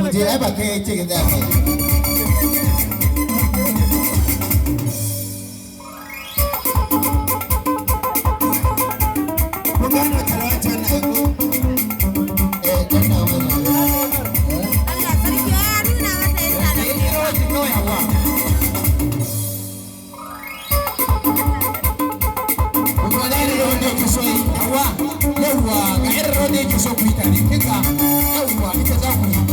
muje ai ba kai ce ga zai ko gano talata na ko kana mana Allah sarki ya nuna masa yasa da ni rawaji kawai hawa ko ga da wanda ke so hawa yawa ga irin wanda ke so ku yi tare kinka yawa ita za ku yi